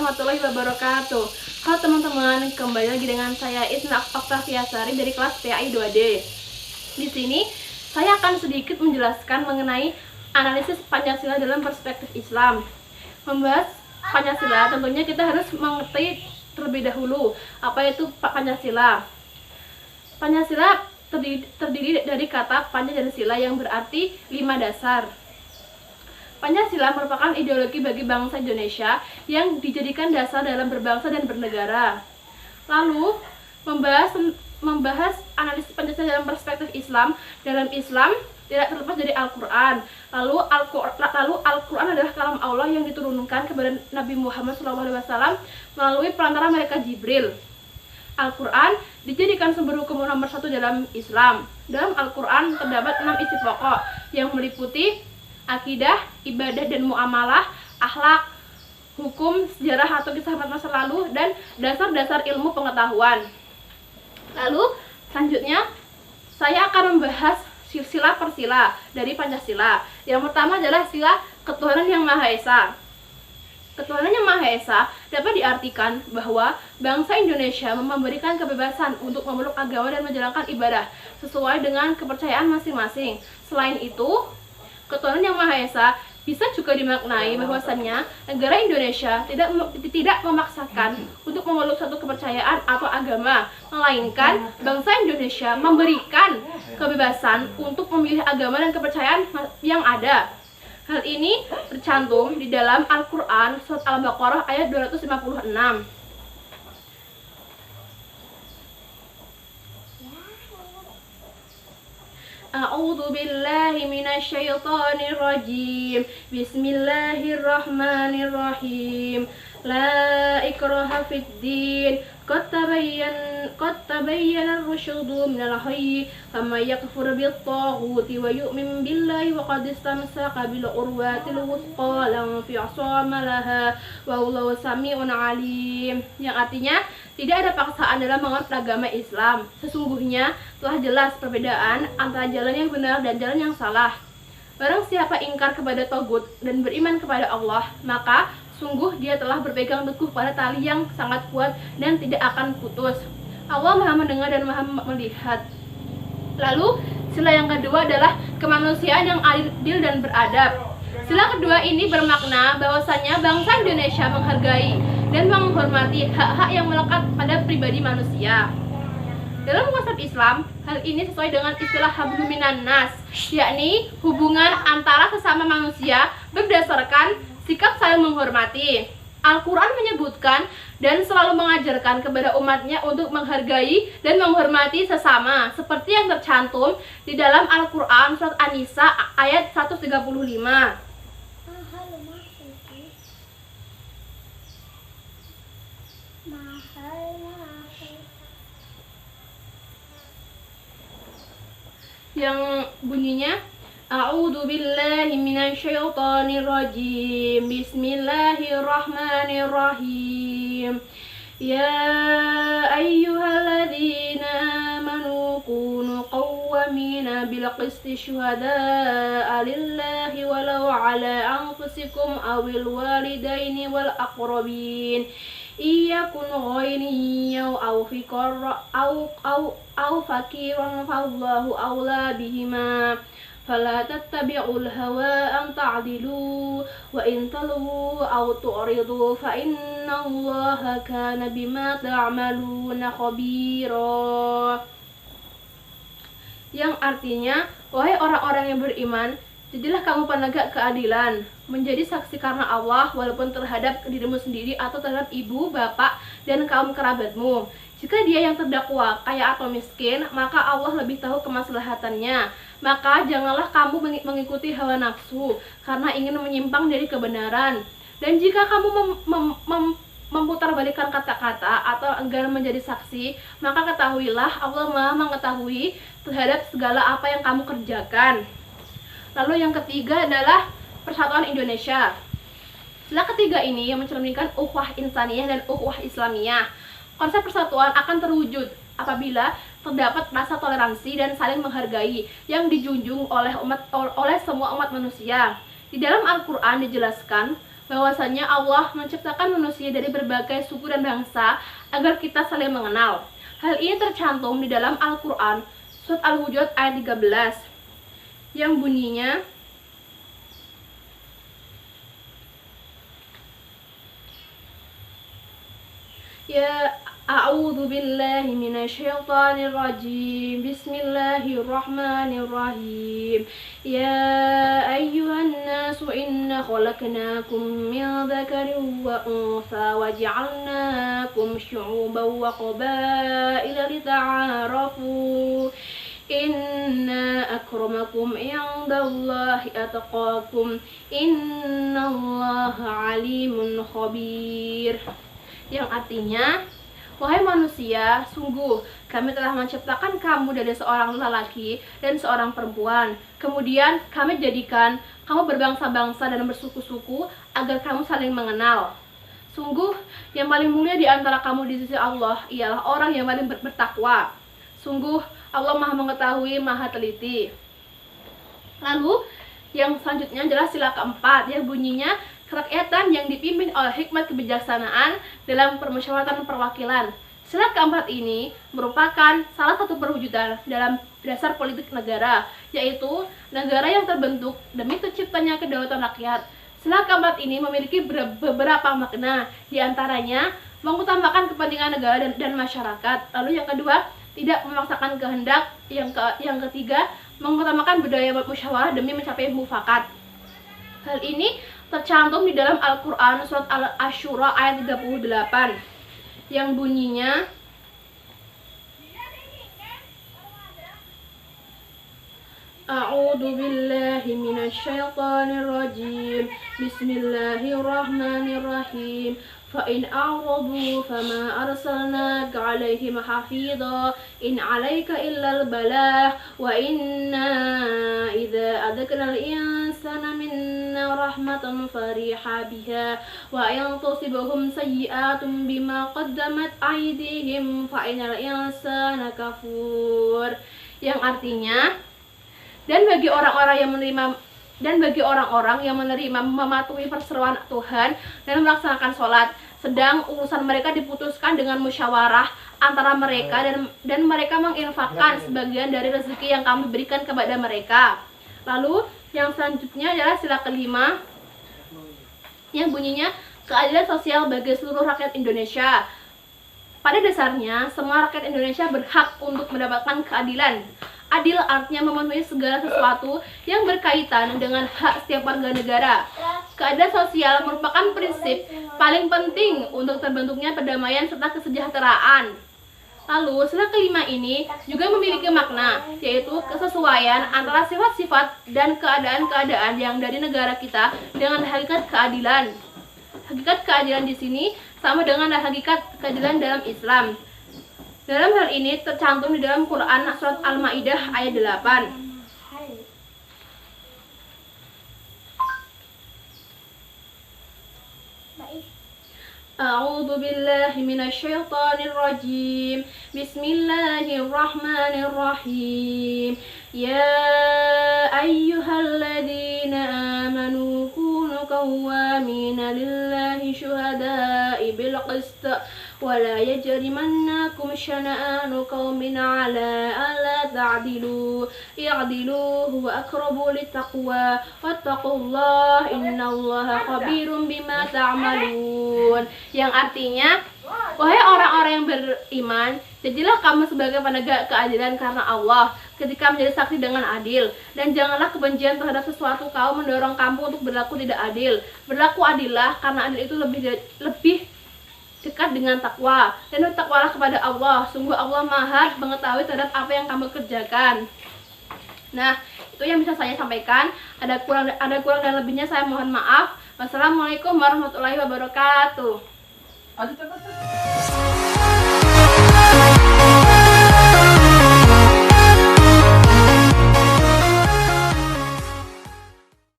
warahmatullahi wabarakatuh. Halo teman-teman, kembali lagi dengan saya Isna Oktaviasari dari kelas PAI 2D. Di sini saya akan sedikit menjelaskan mengenai analisis Pancasila dalam perspektif Islam. Membahas Pancasila, tentunya kita harus mengerti terlebih dahulu apa itu Pancasila. Pancasila terdiri dari kata Panca dan Sila yang berarti 5 dasar. Pancasila merupakan ideologi bagi bangsa Indonesia yang dijadikan dasar dalam berbangsa dan bernegara. Lalu, membahas analisis Pancasila dalam perspektif Islam. Dalam Islam tidak terlepas dari Al-Quran. Lalu Al-Quran adalah kalam Allah yang diturunkan kepada Nabi Muhammad SAW melalui perantara malaikat Jibril. Al-Quran dijadikan sumber hukum nomor 1 dalam Islam. Dalam Al-Quran terdapat 6 isi pokok yang meliputi akidah, ibadah dan muamalah, akhlak, hukum, sejarah atau kisah masa lalu, dan dasar-dasar ilmu pengetahuan. Lalu selanjutnya saya akan membahas sila per sila dari Pancasila. Yang pertama adalah sila ketuhanan yang Maha Esa. Ketuhanan yang Maha Esa dapat diartikan bahwa bangsa Indonesia memberikan kebebasan untuk memeluk agama dan menjalankan ibadah sesuai dengan kepercayaan masing-masing. Selain itu, ketuhanan yang Maha Esa bisa juga dimaknai bahwasannya negara Indonesia tidak memaksakan untuk memeluk satu kepercayaan atau agama, melainkan bangsa Indonesia memberikan kebebasan untuk memilih agama dan kepercayaan yang ada. Hal ini tercantum di dalam Al-Quran surat Al-Baqarah ayat 256. A'udzu billahi minasyaitonir rajim. Bismillahirrahmanirrahim. La ikraha fid din. Qad tabayyana ar-rusydu minal ghayy. Faman yakfur bit-taghuti wa yu'min billahi faqad istamsaka bil urwatil wuthqa la infi'sama laha wallahu samii'un 'alim. Yang artinya, tidak ada paksaan dalam menganut agama Islam. Sesungguhnya telah jelas perbedaan antara jalan yang benar dan jalan yang salah. Barang siapa ingkar kepada Tagut dan beriman kepada Allah, maka sungguh dia telah berpegang teguh pada tali yang sangat kuat dan tidak akan putus. Allah Maha mendengar dan Maha melihat. Lalu sila yang kedua adalah kemanusiaan yang adil dan beradab. Sila kedua ini bermakna bahwasanya bangsa Indonesia menghargai dan menghormati hak-hak yang melekat pada pribadi manusia. Dalam konsep Islam, hal ini sesuai dengan istilah hablum minan nas, yakni hubungan antara sesama manusia berdasarkan sikap saling menghormati. Al-Quran menyebutkan dan selalu mengajarkan kepada umatnya untuk menghargai dan menghormati sesama, seperti yang tercantum di dalam Al-Quran surat An-Nisa ayat 135. Yang bunyinya A'udzu billahi minasyaitonir rajim. Bismillahirrahmanirrahim. Ya ayyuhalladzina amanu kunu qawwamina bil qisti syuhada'a lillahi walau ala anfusikum awil walidaini wal aqrabin. Iyakun ghainiyan aw fiqara aw fakiran fallahu awla bihima. Fala tattabi'ul hawa an ta'dilu wa in talu aw tu'ridu fa innallaha kana bima ta'maluna khabira. Yang artinya, wahai orang-orang yang beriman, jadilah kamu penegak keadilan, menjadi saksi karena Allah walaupun terhadap dirimu sendiri atau terhadap ibu, bapak, dan kaum kerabatmu. Jika dia yang terdakwa kaya atau miskin, maka Allah lebih tahu kemaslahatannya. Maka janganlah kamu mengikuti hawa nafsu karena ingin menyimpang dari kebenaran. Dan jika kamu memutarbalikkan kata-kata atau enggan menjadi saksi, maka ketahuilah Allah Maha mengetahui terhadap segala apa yang kamu kerjakan. Lalu yang ketiga adalah persatuan Indonesia. Sila ketiga ini yang mencerminkan ukhuwah insaniyah dan ukhuwah islamiyah. Konsep persatuan akan terwujud apabila terdapat rasa toleransi dan saling menghargai yang dijunjung oleh semua umat manusia. Di dalam Al-Quran dijelaskan bahwasanya Allah menciptakan manusia dari berbagai suku dan bangsa agar kita saling mengenal. Hal ini tercantum di dalam Al-Quran, surat Al-Hujurat ayat 13, yang bunyinya, Ya a'udzu billahi minasyaitonir rajim. Bismillahirrahmanirrahim. Ya ayyuhan nasu inna khalaqnakum min dzakarin wa untha wa ja'alnakum syu'uban wa qabaila lita'arafu. Inna akramakum indallahi atqakum. Innallaha alimun khabir. Yang artinya, wahai manusia, sungguh kami telah menciptakan kamu dari seorang lelaki dan seorang perempuan. Kemudian kami jadikan kamu berbangsa-bangsa dan bersuku-suku agar kamu saling mengenal. Sungguh yang paling mulia di antara kamu di sisi Allah ialah orang yang paling bertakwa. Sungguh Allah Maha mengetahui, Maha teliti. Lalu yang selanjutnya adalah sila keempat, yang bunyinya, kerakyatan yang dipimpin oleh hikmat kebijaksanaan dalam permusyawaratan perwakilan. Sila keempat ini merupakan salah satu perwujudan dalam dasar politik negara, yaitu negara yang terbentuk demi terciptanya kedaulatan rakyat. Sila keempat ini memiliki beberapa makna, diantaranya mengutamakan kepentingan negara dan masyarakat. Lalu yang kedua, tidak memaksakan kehendak. Yang ketiga, mengutamakan budaya musyawarah demi mencapai mufakat. Hal ini tercantum di dalam Al-Quran surat Al-Asyura ayat 38, yang bunyinya, A'udzu billahi minasyaitonir rajim. Bismillahirrahmanirrahim. فإن أعرضوا فما أرسلناك عليهم حفيظا إن عليك إلا البلاغ وإنا إذا أذقنا الإنسان منا رحمة فرح بها وإن تصبهم سيئات بما قدمت أيديهم فإن الإنسان كفور. Yang artinya, dan bagi orang-orang yang menerima mematuhi perseruan Tuhan dan melaksanakan sholat, sedang urusan mereka diputuskan dengan musyawarah antara mereka, dan mereka menginfakkan sebagian dari rezeki yang kami berikan kepada mereka. Lalu yang selanjutnya adalah sila kelima, yang bunyinya, keadilan sosial bagi seluruh rakyat Indonesia. Pada dasarnya, semua rakyat Indonesia berhak untuk mendapatkan keadilan. Adil artinya memenuhi segala sesuatu yang berkaitan dengan hak setiap warga negara. Keadilan sosial merupakan prinsip paling penting untuk terbentuknya perdamaian serta kesejahteraan. Lalu, sila kelima ini juga memiliki makna, yaitu kesesuaian antara sifat-sifat dan keadaan-keadaan yang dari negara kita dengan hakikat keadilan. Hakikat keadilan di sini sama dengan hakikat keadilan dalam Islam. Dalam hal ini tercantum di dalam Quran surat Al-Maidah ayat 8. A'udzu billahi minasyaitonir rajim. Bismillahirrahmanirrahim. Ya ayyuhalladzina amanu kunu qawwamina lillahi syuhada'i bil qist ولا يجرمنكم شنآن قوم على ألا تعدلوا اعدلوا هو أقرب للتقوى واتقوا الله إن الله خبير بما تعملون. Yang artinya, wahai orang-orang yang beriman, jadilah kamu sebagai penegak keadilan karena Allah ketika menjadi saksi dengan adil, dan janganlah kebencian terhadap sesuatu kaum mendorong kamu untuk berlaku tidak adil. Berlaku adillah, karena adil itu lebih dekat dengan takwa, dan bertakwalah kepada Allah. Sungguh Allah Maha mengetahui terhadap apa yang kamu kerjakan. Nah, itu yang bisa saya sampaikan. Ada kurang dan lebihnya saya mohon maaf. Wassalamualaikum warahmatullahi wabarakatuh.